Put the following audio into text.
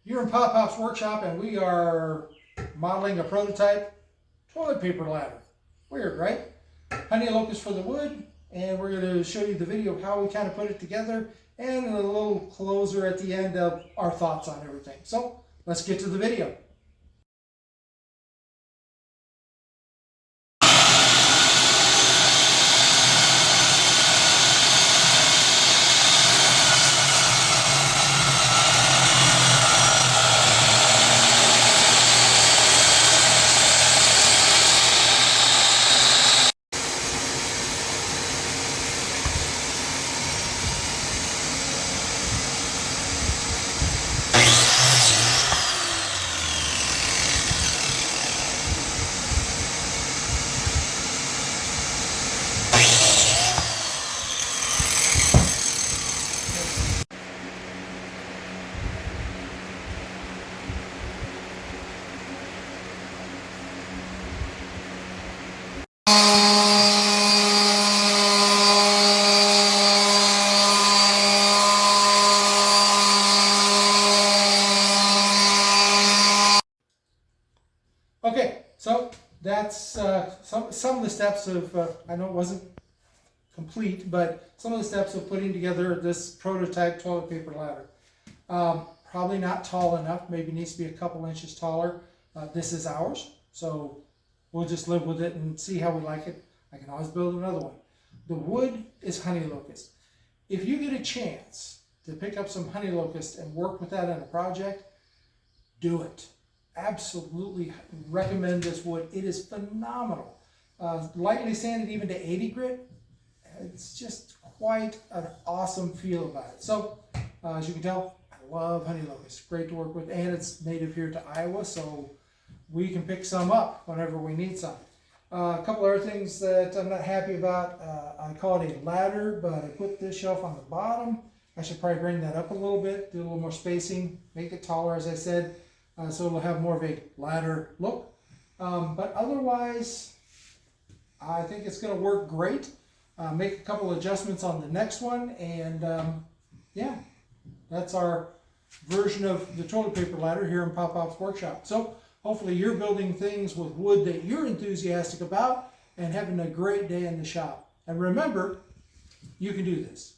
You're in Pop Pop's workshop and we are modeling a prototype toilet paper ladder. Weird, right? Honey locust for the wood, and we're going to show you the video of how we kind of put it together and a little closer at the end of our thoughts on everything. So let's get to the video. Okay, so that's some of the steps of, I know it wasn't complete, but some of the steps of putting together this prototype toilet paper ladder. Probably not tall enough, maybe needs to be a couple inches taller. This is ours, so we'll just live with it and see how we like it. I can always build another one. The wood is honey locust. If you get a chance to pick up some honey locust and work with that on a project, do it. Absolutely recommend this wood. It is phenomenal. Lightly sanded even to 80 grit. It's just quite an awesome feel about it. So as you can tell, I love honey locust. Great to work with, and it's native here to Iowa, so we can pick some up whenever we need some. A couple other things that I'm not happy about. I call it a ladder, but I put this shelf on the bottom. I should probably bring that up a little bit, do a little more spacing, make it taller, as I said, so it'll have more of a ladder look. But otherwise, I think it's going to work great. Make a couple adjustments on the next one, and yeah, that's our version of the toilet paper ladder here in Pop Pop's workshop. So hopefully you're building things with wood that you're enthusiastic about and having a great day in the shop. And remember, you can do this.